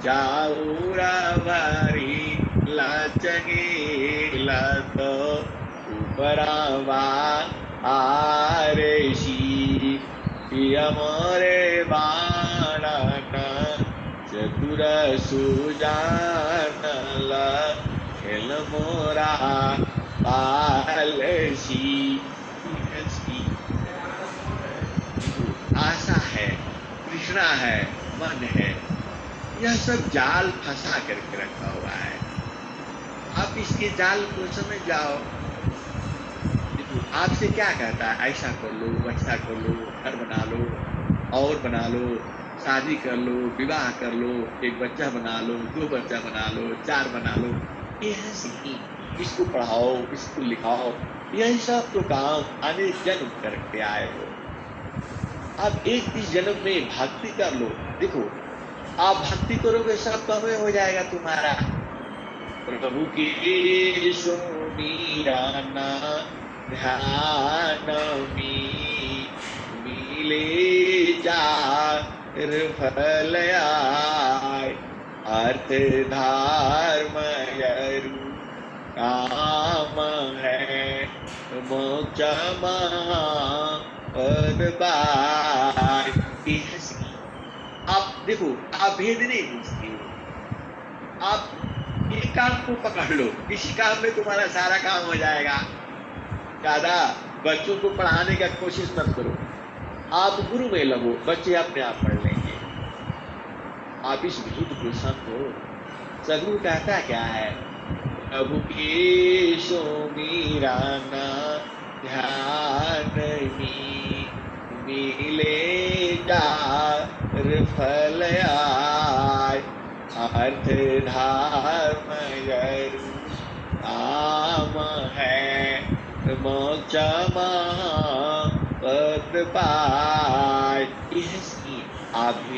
जाऊरा भरी लाचगेलत उपरावा आरशी पियमरे बाणन चतुर सुजानला खेल मोरा पालसी। आशा है, कृष्णा है, मन है, यह सब जाल फंसा करके रखा हुआ है। आप इसके जाल को समझ जाओ। आपसे क्या कहता है? ऐसा कर लो, वैसा कर लो, घर बना लो, और बना लो, शादी कर लो, विवाह कर लो, एक बच्चा बना लो, 2 बच्चा बना लो, 4 बना लो। ये है सीखी, इसको पढ़ाओ, इसको लिखाओ, यही सब तो काम आने जन्म करके आए हो। अब एक इस जन्म में भक्ति कर लो। देखो आप भक्ति करोगे सब काम हो जाएगा तुम्हारा। प्रभु की सुमीराना ध्यान मिले जा फल आए अर्थ धर्म यरु काम है मोक्ष पद पाए। आप देखो आप भेद नहीं पूछते हो। आप एक काम को पकड़ लो, इसी काम में तुम्हारा सारा काम हो जाएगा। ज्यादा बच्चों को पढ़ाने का कोशिश मत करो, आप गुरु में लगो, बच्चे अपने आप पढ़ लेंगे। आप इस विधुत को समझो। सदगुरु कहता क्या है? प्रभु के सुमीराना ध्यान मिले जार फल आए अर्थ धर्म यरु काम है मोक्ष पद पाए। आप भी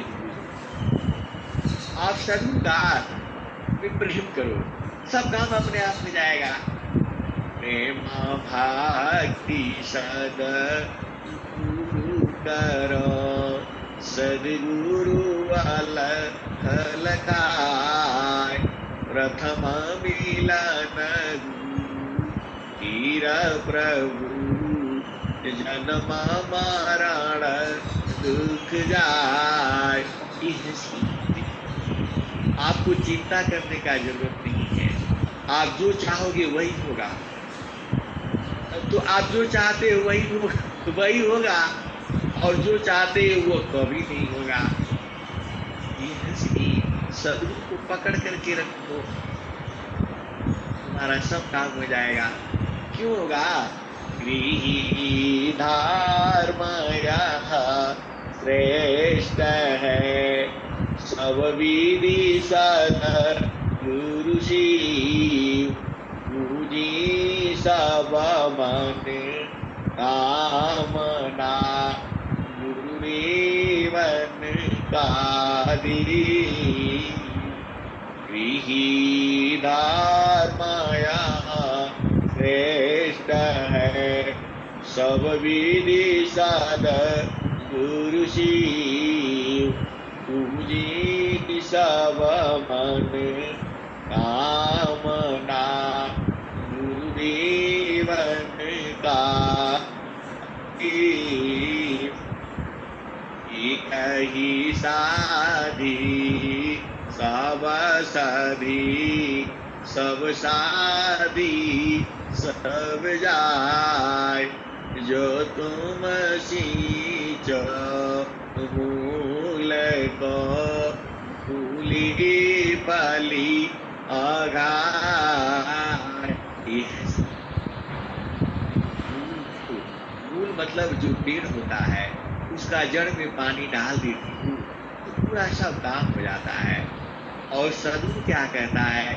आप सदगुरु का प्रेम करो, सब काम अपने आप में जाएगा। प्रेम भक्ति सद करो सदगुरु वाला हलकाय प्रथम मिलन हीर प्रभु जन्म मरण दुख जाए। आपको चिंता करने का जरूरत नहीं है। आप जो चाहोगे वही होगा। तो आप जो चाहते हो वही होगा और जो चाहते हो वो कभी नहीं होगा। सदगुरु को पकड़ करके रखो, तुम्हारा सब काम हो जाएगा। क्यों होगा? गृही धर्म श्रेष्ठ है सब विधि सदर गुरु शिव पूजी सब मन कामना गुरुदेवन कादी गृहीदार माया श्रेष्ठ है सब विधि साध गुरु शिव पूजी सब मन कामना गुरुदेवन का एक ही साधी सब साधी सब साधी सब जाय जो तुम सींच मूल को फूली पली अगाय। मूल मतलब जो पेड़ होता है उसका जड़ में पानी डाल देती हूँ तो पूरा सब काम हो जाता है। और सदगुरु क्या कहता है,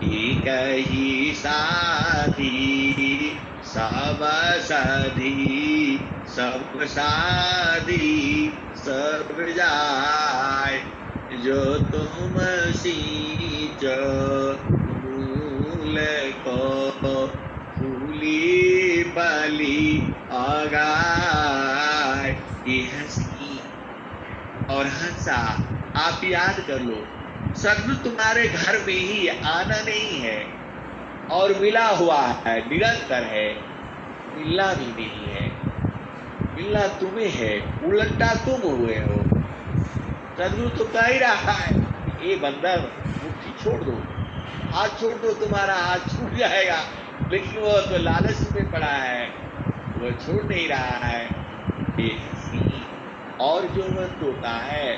एक ही साधी सब साधी सब साधी सब जाय जो तुम सींच मूल को फूली पली अगाय। ये हंसी और हंसा आप याद कर लो, सदगुरु तुम्हारे घर में ही आना नहीं है और मिला हुआ है, निरंतर है, मिलना भी नहीं है। मिलना तुम्हें है, उलटा तुम हुए हो। सदगुरु तो कह ही रहा है, ये बंदर मुट्ठी छोड़ दो, हाथ छोड़ दो, तुम्हारा हाथ छूट जाएगा। लेकिन वो तो लालच में पड़ा है, वो छोड़ नहीं रहा है। और जो वह तोता है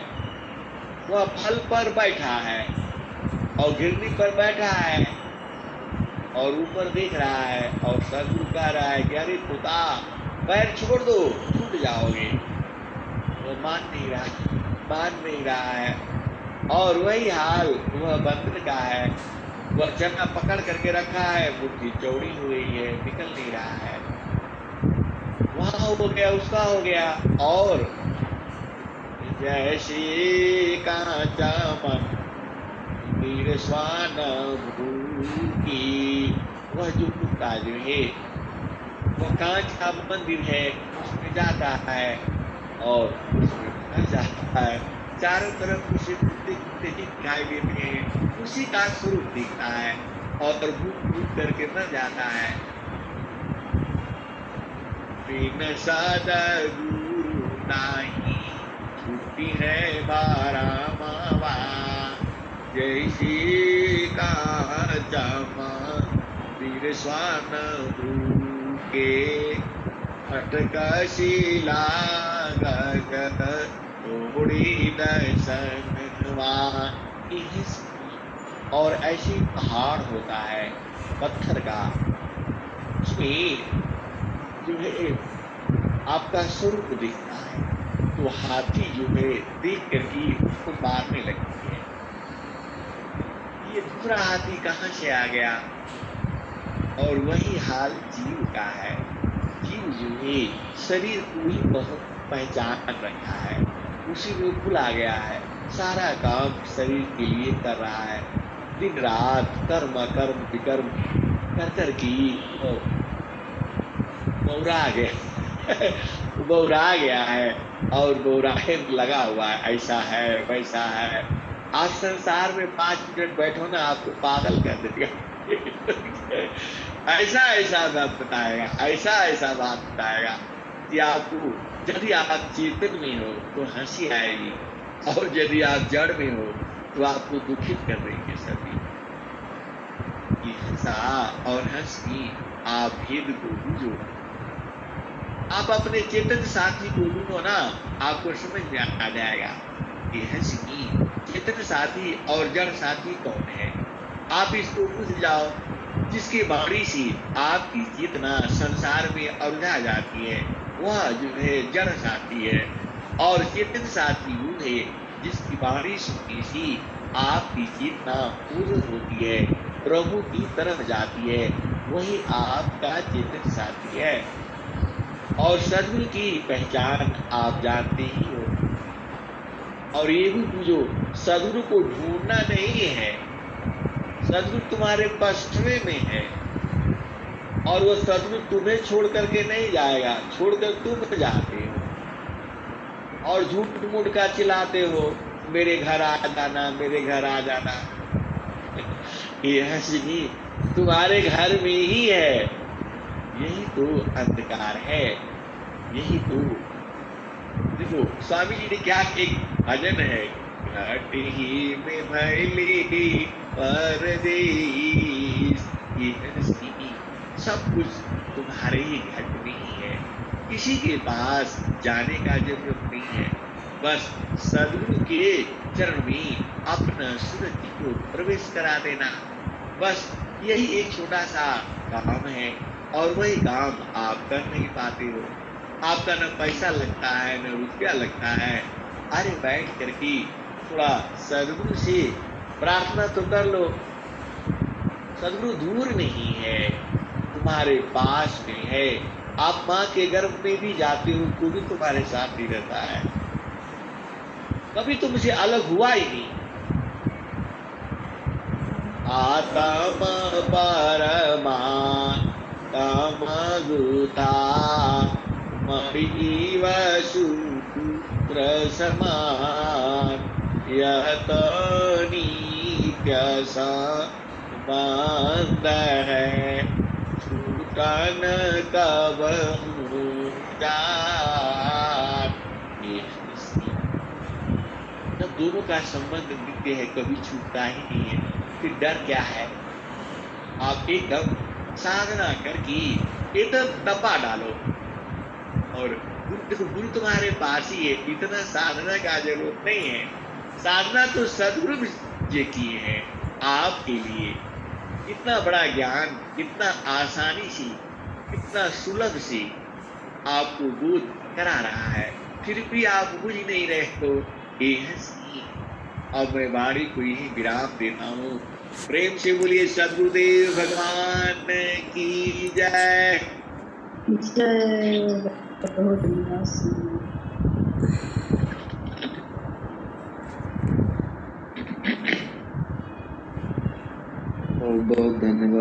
वह फल पर बैठा है और गिरनी पर बैठा है और ऊपर देख रहा है और सदगुरु कह रहा है कि अरे तोता पैर छोड़ दो, छूट जाओगे। वो मान नहीं रहा है। और वही हाल वह बंदर का है, वह चना पकड़ करके रखा है, मुट्ठी चौड़ी हुई है, निकल नहीं रहा है। वहां हो गया, उसका हो गया। और जैसे कांचा मन वीर स्वान भूखी, वह जो कुत्ता जो है वो कांच का मंदिर है, उसमें जाता है और उसमें फंस जाता है। चारों तरफ उसे कुत्ते दिखाई देते हैं, उसी का स्वरूप दिखता है और भूख करके मर जाता है। बिन सद्गुरु नाही छुट्टी है बारामावा, जैसी कांचा मंदिर स्वान के अटकसी लागत तोड़ी दर्शनवा। और ऐसी पहाड़ होता है पत्थर का, उसमें जो है आपका स्वरूप दिखता है, तो हाथी जो है देख करके उसको मारने लगती है। ये दूसरा हाथी कहाँ से आ गया? और वही हाल जीव का है। जीव जो है शरीर को ही बहुत पहचान रखा है, उसी में भुला गया है, सारा काम शरीर के लिए कर रहा है, दिन रात कर्म विकर्म कर करके बौरा गया है और बौराहे लगा हुआ है, ऐसा है वैसा है। आप संसार में 5 मिनट बैठो ना, आपको पागल कर देगा। ऐसा बात बताएगा कि आपको, यदि आप चेतन में हो तो हंसी आएगी और यदि आप जड़ में हो तो आपको दुखित कर देंगे सभी। ये हंसा और हंसी आप भेद को बूझो, आप अपने चेतन साथी को ढूंढो ना, आपको समझ में आ जाएगा कि हंसी चेतन साथी और जड़ साथी कौन है। आप इसको पूछ जाओ, जिसकी बाणी से आपकी चेतना संसार में उलझा जाती है, वह जो है जड़ साथी है। और चेतन साथी वो है जिसकी बाणी सुनने से आपकी चेतना पूर्ण होती है, प्रभु की तरफ जाती है, वही आपका चेतन साथी है। और सद्गुरु की पहचान आप जानते ही हो। और ये भी पूछो, सदगुरु को ढूंढना नहीं है, सदगुरु तुम्हारे पश्चिमे में है, और वो सदगुरु तुम्हें छोड़ करके नहीं जाएगा, छोड़कर तुम जाते हो और झूठ मूठ का चिल्लाते हो, मेरे घर आ जाना, मेरे घर आ जाना। ये हंसनी तुम्हारे घर में ही है, यही तो अंधकार है, यही तो। देखो स्वामी जी ने क्या, एक भजन है, घट ही में भैली परदेश, ये हंसनी सब कुछ तुम्हारे ही घर में ही है, किसी के पास जाने का जरूरत नहीं है, बस सदगुरु के चरण में अपना सूरज को प्रवेश करा देना, बस यही एक छोटा सा काम है। और वही काम आप कर नहीं पाते हो, आपका न पैसा लगता है न रुपया लगता है, अरे बैठ करके थोड़ा सदगुरु से प्रार्थना तो कर लो। सदगुरु दूर नहीं है, तुम्हारे पास में है, आप माँ के गर्भ में भी जाते हो तो भी तुम्हारे साथ ही रहता है, कभी तुमसे अलग हुआ ही नहीं। आत्म परमा तम गुता मरीव सूत्र समान, यह तो नित्य संबंध है, छूटन कब जान। जब दोनों का संबंध नित्य है, कभी छूटता ही नहीं है, फिर डर क्या है। आप एकदम साधना करके एकदम दबा डालो, और गुरु तुम्हारे पास ही है, इतना साधना का जरूरत नहीं है। साधना तो सदगुरु जी किए हैं आपके लिए, इतना बड़ा ज्ञान इतना आसानी से, इतना सुलभ से आपको बोध करा रहा है, फिर भी आप बुझ नहीं रहे हो। अब मैं वाणी को यही विराम देता हूँ। प्रेम से बोलिए सद्गुरुदेव भगवान की जय। जय। बहुत बहुत धन्यवाद।